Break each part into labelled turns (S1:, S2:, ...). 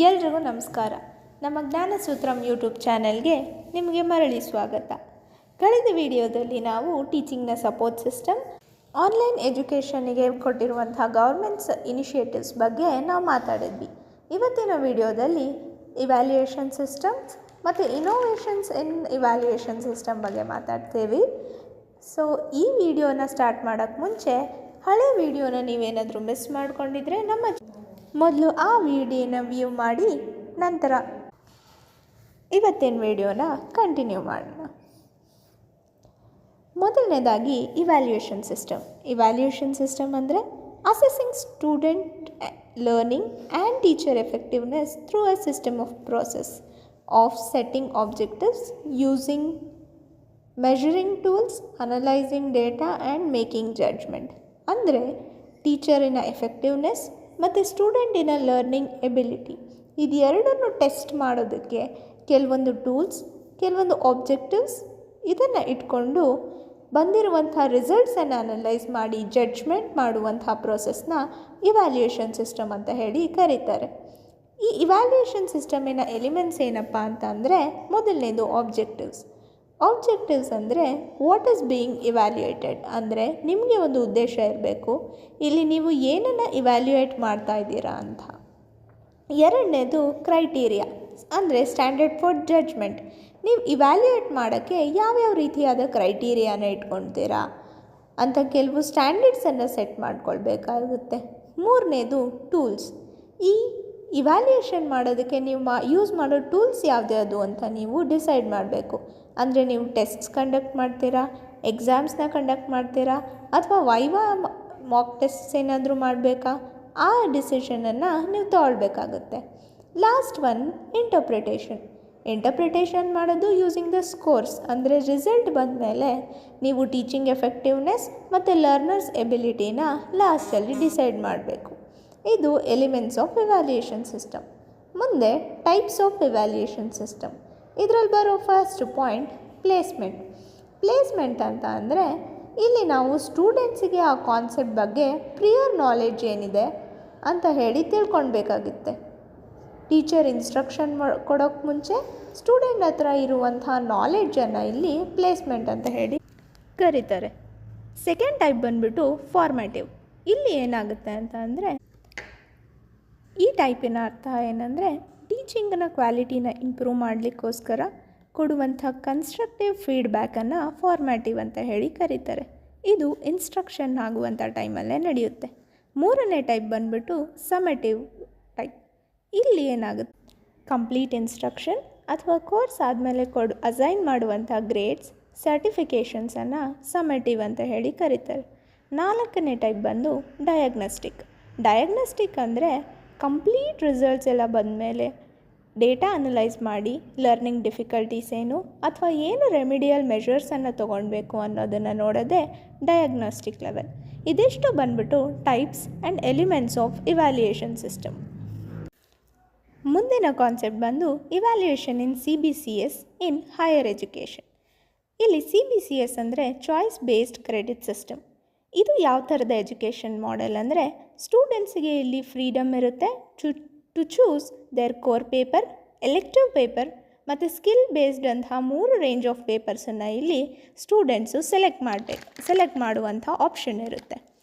S1: ಎಲ್ರಿಗೂ ನಮಸ್ಕಾರ. ನಮ್ಮ ಜ್ಞಾನಸೂತ್ರಂ ಯೂಟ್ಯೂಬ್ ಚಾನೆಲ್ಗೆ ನಿಮಗೆ ಮರಳಿ ಸ್ವಾಗತ. ಕಳೆದ ವಿಡಿಯೋದಲ್ಲಿ ನಾವು ಟೀಚಿಂಗ್ನ ಸಪೋರ್ಟ್ ಸಿಸ್ಟಮ್, ಆನ್ಲೈನ್ ಎಜುಕೇಷನ್ನಿಗೆ ಕೊಟ್ಟಿರುವಂಥ ಗೌರ್ಮೆಂಟ್ಸ್ ಇನಿಷಿಯೇಟಿವ್ಸ್ ಬಗ್ಗೆ ನಾವು ಮಾತಾಡಿದ್ವಿ. ಇವತ್ತಿನ ವಿಡಿಯೋದಲ್ಲಿ ಇವ್ಯಾಲ್ಯೂಯೇಷನ್ ಸಿಸ್ಟಮ್ಸ್ ಮತ್ತು ಇನೋವೇಷನ್ಸ್ ಇನ್ ಇವ್ಯಾಲ್ಯೂಯೇಷನ್ ಸಿಸ್ಟಮ್ ಬಗ್ಗೆ ಮಾತಾಡ್ತೇವೆ. ಸೊ ಈ ವಿಡಿಯೋನ ಸ್ಟಾರ್ಟ್ ಮಾಡೋಕ್ಕೆ ಮುಂಚೆ ಹಳೆ ವಿಡಿಯೋನ ನೀವೇನಾದರೂ ಮಿಸ್ ಮಾಡ್ಕೊಂಡಿದ್ರೆ ಮೊದಲು ಆ ವಿಡಿಯೋನ ವ್ಯೂ ಮಾಡಿ ನಂತರ ಇವತ್ತಿನ ವಿಡಿಯೋನ ಕಂಟಿನ್ಯೂ ಮಾಡೋಣ. ಮೊದಲನೇದಾಗಿ ಇವ್ಯಾಲ್ಯೂಯೇಷನ್ ಸಿಸ್ಟಮ್ ಅಂದರೆ assessing student learning and teacher effectiveness through a system of process of setting objectives using measuring tools, analysing data and making judgment. ಅಂದರೆ ಟೀಚರಿನ ಎಫೆಕ್ಟಿವ್ನೆಸ್ ಮತ್ತು ಸ್ಟೂಡೆಂಟಿನ ಲರ್ನಿಂಗ್ ಎಬಿಲಿಟಿ ಇದೆರಡನ್ನು ಟೆಸ್ಟ್ ಮಾಡೋದಕ್ಕೆ ಕೆಲವೊಂದು ಟೂಲ್ಸ್, ಕೆಲವೊಂದು ಆಬ್ಜೆಕ್ಟಿವ್ಸ್ ಇದನ್ನು ಇಟ್ಕೊಂಡು ಬಂದಿರುವಂಥ ರಿಸಲ್ಟ್ಸನ್ನು ಅನಲೈಸ್ ಮಾಡಿ ಜಡ್ಜ್ಮೆಂಟ್ ಮಾಡುವಂಥ ಪ್ರೋಸೆಸ್ನ ಇವ್ಯಾಲ್ಯೂಯೇಷನ್ ಸಿಸ್ಟಮ್ ಅಂತ ಹೇಳಿ ಕರೀತಾರೆ. ಈ ಇವ್ಯಾಲ್ಯೂಯೇಷನ್ ಸಿಸ್ಟಮಿನ ಎಲಿಮೆಂಟ್ಸ್ ಏನಪ್ಪ ಅಂತ ಅಂದರೆ, ಮೊದಲನೇದು ಆಬ್ಜೆಕ್ಟಿವ್ಸ್ ಅಂದರೆ ವಾಟ್ ಈಸ್ ಬೀಯಿಂಗ್ ಇವ್ಯಾಲ್ಯೂಯೇಟೆಡ್, ಅಂದರೆ ನಿಮಗೆ ಒಂದು ಉದ್ದೇಶ ಇರಬೇಕು, ಇಲ್ಲಿ ನೀವು ಏನನ್ನು ಇವ್ಯಾಲ್ಯೂಯೇಟ್ ಮಾಡ್ತಾ ಇದ್ದೀರಾ ಅಂತ. ಎರಡನೇದು ಕ್ರೈಟೀರಿಯಾ ಅಂದರೆ ಸ್ಟ್ಯಾಂಡರ್ಡ್ ಫಾರ್ ಜಡ್ಜ್ಮೆಂಟ್, ನೀವು ಇವ್ಯಾಲ್ಯೂಯೇಟ್ ಮಾಡೋಕ್ಕೆ ಯಾವ್ಯಾವ ರೀತಿಯಾದ ಕ್ರೈಟೀರಿಯಾನ ಇಟ್ಕೊಳ್ತೀರಾ ಅಂತ ಕೆಲವು ಸ್ಟ್ಯಾಂಡರ್ಡ್ಸನ್ನು ಸೆಟ್ ಮಾಡ್ಕೊಳ್ಬೇಕಾಗುತ್ತೆ. ಮೂರನೇದು ಟೂಲ್ಸ್, ಈ ಇವ್ಯಾಲ್ಯೂಯೇಷನ್ ಮಾಡೋದಕ್ಕೆ ನೀವು ಯೂಸ್ ಮಾಡೋ ಟೂಲ್ಸ್ ಯಾವ್ದು ಅಂತ ನೀವು ಡಿಸೈಡ್ ಮಾಡಬೇಕು. ಅಂದರೆ ನೀವು ಟೆಸ್ಟ್ಸ್ ಕಂಡಕ್ಟ್ ಮಾಡ್ತೀರಾ, ಎಕ್ಸಾಮ್ಸ್ನ ಕಂಡಕ್ಟ್ ಮಾಡ್ತೀರಾ, ಅಥವಾ ವೈವಾ ಮಾಕ್ ಟೆಸ್ಟ್ಸ್ ಏನಾದರೂ ಮಾಡಬೇಕಾ, ಆ ಡಿಸಿಷನನ್ನು ನೀವು ತಗೊಳ್ಬೇಕಾಗುತ್ತೆ. ಲಾಸ್ಟ್ ಒನ್ ಇಂಟರ್ಪ್ರಿಟೇಷನ್ ಮಾಡೋದು ಯೂಸಿಂಗ್ ದ ಸ್ಕೋರ್ಸ್, ಅಂದರೆ ರಿಸಲ್ಟ್ ಬಂದ ಮೇಲೆ ನೀವು ಟೀಚಿಂಗ್ ಎಫೆಕ್ಟಿವ್ನೆಸ್ ಮತ್ತು ಲರ್ನರ್ಸ್ ಎಬಿಲಿಟಿನ ಲಾಸ್ಟಲ್ಲಿ ಡಿಸೈಡ್ ಮಾಡಬೇಕು. ಇದು ಎಲಿಮೆಂಟ್ಸ್ ಆಫ್ ಇವ್ಯಾಲ್ಯೂಯೇಷನ್ ಸಿಸ್ಟಮ್. ಮುಂದೆ ಟೈಪ್ಸ್ ಆಫ್ ಇವ್ಯಾಲ್ಯೂಯೇಷನ್ ಸಿಸ್ಟಮ್. ಇದರಲ್ಲಿ ಬರೋ ಫಸ್ಟ್ ಪಾಯಿಂಟ್ ಪ್ಲೇಸ್ಮೆಂಟ್ ಅಂತ ಅಂದರೆ, ಇಲ್ಲಿ ನಾವು ಸ್ಟೂಡೆಂಟ್ಸಿಗೆ ಆ ಕಾನ್ಸೆಪ್ಟ್ ಬಗ್ಗೆ ಪ್ರಿಯರ್ ನಾಲೆಡ್ಜ್ ಏನಿದೆ ಅಂತ ಹೇಳಿ ತಿಳ್ಕೊಳ್ಬೇಕಾಗುತ್ತೆ. ಟೀಚರ್ ಇನ್ಸ್ಟ್ರಕ್ಷನ್ ಕೊಡೋಕ್ಕೆ ಮುಂಚೆ ಸ್ಟೂಡೆಂಟ್ ಹತ್ರ ಇರುವಂಥ ನಾಲೆಡ್ಜನ್ನು ಇಲ್ಲಿ ಪ್ಲೇಸ್ಮೆಂಟ್ ಅಂತ ಹೇಳಿ ಕರೀತಾರೆ. ಸೆಕೆಂಡ್ ಟೈಪ್ ಬಂದುಬಿಟ್ಟು ಫಾರ್ಮ್ಯಾಟಿವ್. ಇಲ್ಲಿ ಏನಾಗುತ್ತೆ ಅಂತ ಅಂದರೆ, ಈ ಟೈಪಿನ ಅರ್ಥ ಏನಂದರೆ, ಟೀಚಿಂಗ್ನ ಕ್ವಾಲಿಟಿನ ಇಂಪ್ರೂವ್ ಮಾಡಲಿಕ್ಕೋಸ್ಕರ ಕೊಡುವಂಥ ಕನ್ಸ್ಟ್ರಕ್ಟಿವ್ ಫೀಡ್ಬ್ಯಾಕನ್ನು ಫಾರ್ಮ್ಯಾಟಿವ್ ಅಂತ ಹೇಳಿ ಕರೀತಾರೆ. ಇದು ಇನ್ಸ್ಟ್ರಕ್ಷನ್ ಆಗುವಂಥ ಟೈಮಲ್ಲೇ ನಡೆಯುತ್ತೆ. ಮೂರನೇ ಟೈಪ್ ಬಂದುಬಿಟ್ಟು ಸಮೆಟಿವ್ ಟೈಪ್. ಇಲ್ಲಿ ಏನಾಗುತ್ತೆ, ಕಂಪ್ಲೀಟ್ ಇನ್ಸ್ಟ್ರಕ್ಷನ್ ಅಥವಾ ಕೋರ್ಸ್ ಆದಮೇಲೆ ಅಸೈನ್ ಮಾಡುವಂಥ ಗ್ರೇಡ್ಸ್, ಸರ್ಟಿಫಿಕೇಷನ್ಸನ್ನು ಸಮೆಟಿವ್ ಅಂತ ಹೇಳಿ ಕರೀತಾರೆ. ನಾಲ್ಕನೇ ಟೈಪ್ ಬಂದು ಡಯಾಗ್ನಸ್ಟಿಕ್ ಅಂದರೆ ಕಂಪ್ಲೀಟ್ ರಿಸಲ್ಟ್ಸ್ ಎಲ್ಲ ಬಂದಮೇಲೆ ಡೇಟಾ ಅನಲೈಸ್ ಮಾಡಿ ಲರ್ನಿಂಗ್ ಡಿಫಿಕಲ್ಟೀಸ್ ಏನು ಅಥವಾ ಏನು ರೆಮಿಡಿಯಲ್ ಮೆಷರ್ಸನ್ನು ತೊಗೊಳ್ಬೇಕು ಅನ್ನೋದನ್ನು ನೋಡೋದೇ ಡಯಾಗ್ನೋಸ್ಟಿಕ್ ಲೆವೆಲ್. ಇದಿಷ್ಟು ಬಂದ್ಬಿಟ್ಟು types and elements of evaluation system. ಮುಂದಿನ ಕಾನ್ಸೆಪ್ಟ್ ಬಂದು evaluation in CBCS in higher education. ಇಲ್ಲಿ CBCS ಅಂದರೆ ಚಾಯ್ಸ್ ಬೇಸ್ಡ್ ಕ್ರೆಡಿಟ್ ಸಿಸ್ಟಮ್. ಇದು ಯಾವ ಥರದ ಎಜುಕೇಷನ್ ಮಾಡೆಲ್ ಅಂದರೆ, ಸ್ಟೂಡೆಂಟ್ಸಿಗೆ ಇಲ್ಲಿ ಫ್ರೀಡಮ್ ಇರುತ್ತೆ to choose their core paper, elective paper ಮತ್ತು ಸ್ಕಿಲ್ ಬೇಸ್ಡ್ ಅಂತಹ 3 ರೇಂಜ್ ಆಫ್ ಪೇಪರ್ಸನ್ನು ಇಲ್ಲಿ ಸ್ಟೂಡೆಂಟ್ಸು ಸೆಲೆಕ್ಟ್ ಮಾಡುವಂಥ ಆಪ್ಷನ್ ಇರುತ್ತೆ.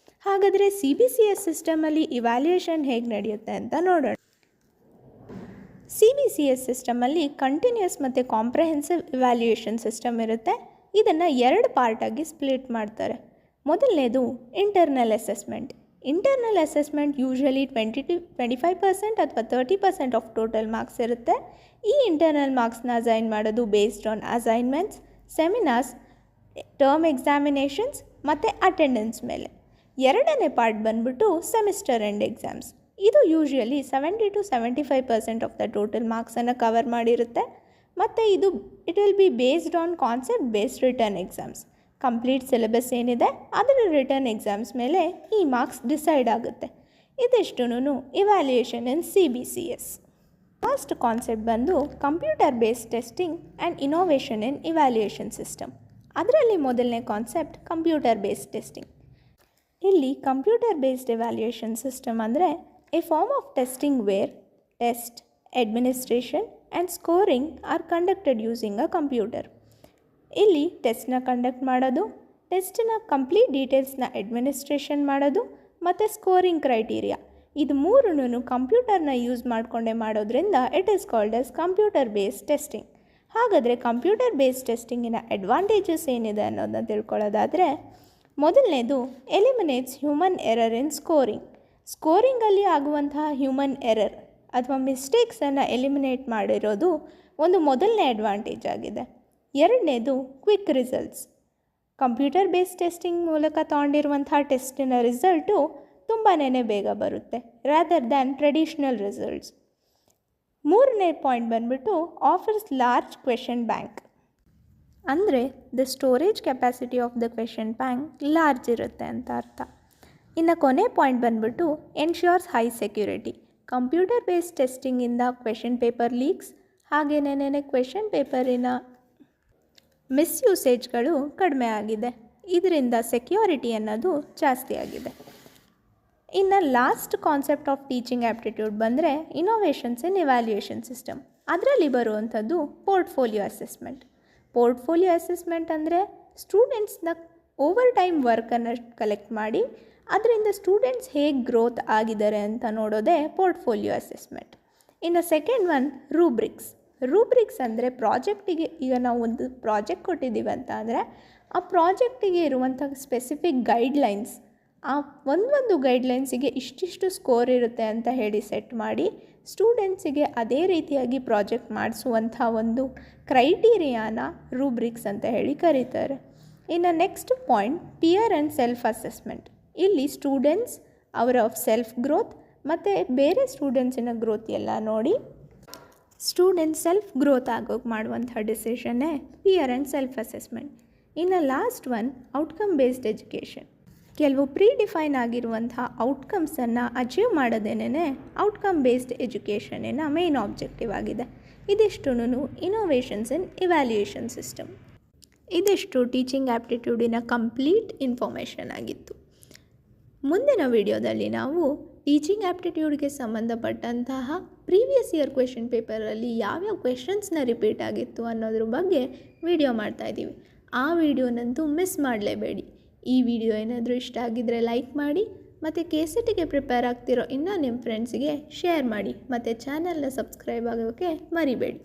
S1: ಹಾಗಾದರೆ CBCS ಸಿಸ್ಟಮಲ್ಲಿ ಇವ್ಯಾಲ್ಯೂಯೇಷನ್ ಹೇಗೆ ನಡೆಯುತ್ತೆ ಅಂತ ನೋಡೋಣ. CBCS ಸಿಸ್ಟಮಲ್ಲಿ ಕಂಟಿನ್ಯೂಸ್ ಮತ್ತು ಕಾಂಪ್ರಹೆನ್ಸಿವ್ ಇವ್ಯಾಲ್ಯೂಯೇಷನ್ ಸಿಸ್ಟಮ್ ಇರುತ್ತೆ. ಇದನ್ನು 2 ಪಾರ್ಟಾಗಿ ಸ್ಪ್ಲಿಟ್ ಮಾಡ್ತಾರೆ. ಮೊದಲನೇದು ಇಂಟರ್ನಲ್ ಅಸೆಸ್ಮೆಂಟ್ ಯೂಶ್ವಲಿ 25% ಅಥವಾ 30% ಆಫ್ ಟೋಟಲ್ ಮಾರ್ಕ್ಸ್ ಇರುತ್ತೆ. ಈ ಇಂಟರ್ನಲ್ ಮಾರ್ಕ್ಸ್ನ ಅಸೈನ್ ಮಾಡೋದು based on assignments, seminars, term examinations ಮತ್ತು ಅಟೆಂಡೆನ್ಸ್ ಮೇಲೆ. ಎರಡನೇ ಪಾರ್ಟ್ ಬಂದ್ಬಿಟ್ಟು ಸೆಮಿಸ್ಟರ್ ಎಂಡ್ ಎಕ್ಸಾಮ್ಸ್. ಇದು usually 70 to 75% of the total ಮಾರ್ಕ್ಸನ್ನು ಕವರ್ ಮಾಡಿರುತ್ತೆ. ಮತ್ತು it will be based on concept based written exams. Complete syllabus ಏನಿದೆ ಅದರ ರಿಟರ್ನ್ ಎಕ್ಸಾಮ್ಸ್ ಮೇಲೆ ಈ ಮಾರ್ಕ್ಸ್ ಡಿಸೈಡ್ ಆಗುತ್ತೆ. ಇದಿಷ್ಟುನು evaluation in CBCS. First concept ಬಂದು computer based testing and innovation in evaluation system. ಅದರಲ್ಲಿ ಮೊದಲನೇ ಕಾನ್ಸೆಪ್ಟ್ ಕಂಪ್ಯೂಟರ್ ಬೇಸ್ಡ್ ಟೆಸ್ಟಿಂಗ್. ಇಲ್ಲಿ ಕಂಪ್ಯೂಟರ್ ಬೇಸ್ಡ್ ಇವ್ಯಾಲ್ಯೂಯೇಷನ್ ಸಿಸ್ಟಮ್ ಅಂದರೆ a form of testing where test, administration and scoring are conducted using a computer. ಇಲ್ಲಿ ಟೆಸ್ಟ್ನ conduct ಮಾಡೋದು, ಟೆಸ್ಟ್ನ complete ಡೀಟೇಲ್ಸ್ನ administration ಮಾಡೋದು ಮತ್ತು scoring criteria ಇದು ಮೂರನ್ನು ಕಂಪ್ಯೂಟರ್ನ ಯೂಸ್ ಮಾಡಿಕೊಂಡೇ ಮಾಡೋದ್ರಿಂದ it is called as computer based testing. ಹಾಗಾದರೆ ಕಂಪ್ಯೂಟರ್ ಬೇಸ್ಡ್ ಟೆಸ್ಟಿಂಗಿನ ಅಡ್ವಾಂಟೇಜಸ್ ಏನಿದೆ ಅನ್ನೋದನ್ನ ತಿಳ್ಕೊಳ್ಳೋದಾದರೆ, ಮೊದಲನೇದು ಎಲಿಮಿನೇಟ್ಸ್ ಹ್ಯೂಮನ್ ಎರರ್ ಇನ್ ಸ್ಕೋರಿಂಗ್. ಸ್ಕೋರಿಂಗಲ್ಲಿ ಆಗುವಂತಹ ಹ್ಯೂಮನ್ ಎರರ್ ಅಥವಾ ಮಿಸ್ಟೇಕ್ಸನ್ನು ಎಲಿಮಿನೇಟ್ ಮಾಡಿರೋದು ಒಂದು ಮೊದಲನೇ ಅಡ್ವಾಂಟೇಜ್ ಆಗಿದೆ. ಎರಡನೇದು quick results. Computer based testing ಮೂಲಕ ತೊಗೊಂಡಿರುವಂಥ ಟೆಸ್ಟಿನ ರಿಸಲ್ಟು ತುಂಬಾ ಬೇಗ ಬರುತ್ತೆ ರಾದರ್ ದ್ಯಾನ್ ಟ್ರೆಡಿಷ್ನಲ್ ರಿಸಲ್ಟ್ಸ್. ಮೂರನೇ ಪಾಯಿಂಟ್ ಬಂದ್ಬಿಟ್ಟು ಆಫರ್ಸ್ ಲಾರ್ಜ್ ಕ್ವೆಶನ್ ಬ್ಯಾಂಕ್. ಅಂದರೆ the storage capacity of the question bank large ಇರುತ್ತೆ ಅಂತ ಅರ್ಥ. ಇನ್ನು ಕೊನೆ ಪಾಯಿಂಟ್ ಬಂದ್ಬಿಟ್ಟು ensures high security. Computer based ಟೆಸ್ಟಿಂಗಿಂದ ಕ್ವೆಶನ್ ಪೇಪರ್ ಲೀಕ್ಸ್ ಹಾಗೇನೇನೇ ಕ್ವೆಶನ್ ಪೇಪರಿನ ಮಿಸ್ಯೂಸೇಜ್ಗಳು ಕಡಿಮೆ ಆಗಿದೆ. ಇದರಿಂದ ಸೆಕ್ಯೂರಿಟಿ ಅನ್ನೋದು ಜಾಸ್ತಿ ಆಗಿದೆ. ಇನ್ನು last concept of teaching aptitude ಬಂದರೆ ಇನೋವೇಷನ್ಸ್ ಇನ್ ಇವ್ಯಾಲ್ಯೂಯೇಷನ್ ಸಿಸ್ಟಮ್. ಅದರಲ್ಲಿ ಬರುವಂಥದ್ದು ಪೋರ್ಟ್ಫೋಲಿಯೋ ಅಸೆಸ್ಮೆಂಟ್. ಪೋರ್ಟ್ಫೋಲಿಯೋ ಅಸೆಸ್ಮೆಂಟ್ ಅಂದರೆ ಸ್ಟೂಡೆಂಟ್ಸ್ನ ಓವರ್ ಟೈಮ್ ವರ್ಕನ್ನು ಕಲೆಕ್ಟ್ ಮಾಡಿ ಅದರಿಂದ ಸ್ಟೂಡೆಂಟ್ಸ್ ಹೇಗೆ ಗ್ರೋತ್ ಆಗಿದ್ದಾರೆ ಅಂತ ನೋಡೋದೇ ಪೋರ್ಟ್ಫೋಲಿಯೋ ಅಸೆಸ್ಮೆಂಟ್. ಇನ್ನು ಸೆಕೆಂಡ್ ಒನ್ ರೂಬ್ರಿಕ್ಸ್. ರೂಬ್ರಿಕ್ಸ್ ಅಂದರೆ ಪ್ರಾಜೆಕ್ಟಿಗೆ, ಈಗ ನಾವು ಒಂದು ಪ್ರಾಜೆಕ್ಟ್ ಕೊಟ್ಟಿದ್ದೀವಿ ಅಂತ ಅಂದರೆ ಆ ಪ್ರಾಜೆಕ್ಟಿಗೆ ಇರುವಂಥ ಸ್ಪೆಸಿಫಿಕ್ ಗೈಡ್ಲೈನ್ಸ್, ಆ ಒಂದು ಗೈಡ್ಲೈನ್ಸಿಗೆ ಇಷ್ಟಿಷ್ಟು ಸ್ಕೋರ್ ಇರುತ್ತೆ ಅಂತ ಹೇಳಿ ಸೆಟ್ ಮಾಡಿ ಸ್ಟೂಡೆಂಟ್ಸಿಗೆ ಅದೇ ರೀತಿಯಾಗಿ ಪ್ರಾಜೆಕ್ಟ್ ಮಾಡಿಸುವಂಥ ಒಂದು ಕ್ರೈಟೀರಿಯಾನ ರೂಬ್ರಿಕ್ಸ್ ಅಂತ ಹೇಳಿ ಕರೀತಾರೆ. ಇನ್ನು next point peer and self assessment. ಇಲ್ಲಿ ಸ್ಟೂಡೆಂಟ್ಸ್ ಅವರ ಸೆಲ್ಫ್ ಗ್ರೋತ್ ಮತ್ತು ಬೇರೆ ಸ್ಟೂಡೆಂಟ್ಸಿನ ಗ್ರೋತ್ ಎಲ್ಲ ನೋಡಿ ಸ್ಟೂಡೆಂಟ್ಸ್ ಸೆಲ್ಫ್ ಗ್ರೋತ್ ಆಗೋಕೆ ಮಾಡುವಂಥ ಡಿಸಿಷನ್ನೇ ಪಿಯರ್ ಆ್ಯಂಡ್ ಸೆಲ್ಫ್ ಅಸೆಸ್ಮೆಂಟ್. ಇನ್ನು last one outcome based education. ಕೆಲವು ಪ್ರೀಡಿಫೈನ್ ಆಗಿರುವಂಥ ಔಟ್ಕಮ್ಸನ್ನು ಅಚೀವ್ ಮಾಡೋದೇನೇ ಔಟ್ಕಮ್ ಬೇಸ್ಡ್ ಎಜುಕೇಷನಿನ ಮೇನ್ ಆಬ್ಜೆಕ್ಟಿವ್ ಆಗಿದೆ. ಇದಿಷ್ಟು ಇನೋವೇಷನ್ಸ್ ಇನ್ ಇವ್ಯಾಲ್ಯೂಯೇಷನ್ ಸಿಸ್ಟಮ್. ಇದಿಷ್ಟು ಟೀಚಿಂಗ್ ಆ್ಯಪ್ಟಿಟ್ಯೂಡಿನ ಕಂಪ್ಲೀಟ್ ಇನ್ಫಾರ್ಮೇಷನ್ ಆಗಿತ್ತು. ಮುಂದಿನ ವಿಡಿಯೋದಲ್ಲಿ ನಾವು ಟೀಚಿಂಗ್ ಆ್ಯಪ್ಟಿಟ್ಯೂಡ್ಗೆ ಸಂಬಂಧಪಟ್ಟಂತಹ ಪ್ರೀವಿಯಸ್ ಇಯರ್ ಕ್ವೆಶನ್ ಪೇಪರಲ್ಲಿ ಯಾವ್ಯಾವ ಕ್ವೆಶನ್ಸ್ನ ರಿಪೀಟ್ ಆಗಿತ್ತು ಅನ್ನೋದ್ರ ಬಗ್ಗೆ ವಿಡಿಯೋ ಮಾಡ್ತಾಯಿದ್ದೀವಿ. ಆ ವಿಡಿಯೋನಂತೂ ಮಿಸ್ ಮಾಡಲೇಬೇಡಿ. ಈ ವಿಡಿಯೋ ಏನಾದರೂ ಇಷ್ಟ ಆಗಿದ್ದರೆ ಲೈಕ್ ಮಾಡಿ ಮತ್ತು KCETಗೆ ಪ್ರಿಪೇರ್ ಆಗ್ತಿರೋ ಇನ್ನೂ ನಿಮ್ಮ ಫ್ರೆಂಡ್ಸಿಗೆ ಶೇರ್ ಮಾಡಿ ಮತ್ತು ಚಾನಲ್ನ ಸಬ್ಸ್ಕ್ರೈಬ್ ಆಗೋಕ್ಕೆ ಮರಿಬೇಡಿ.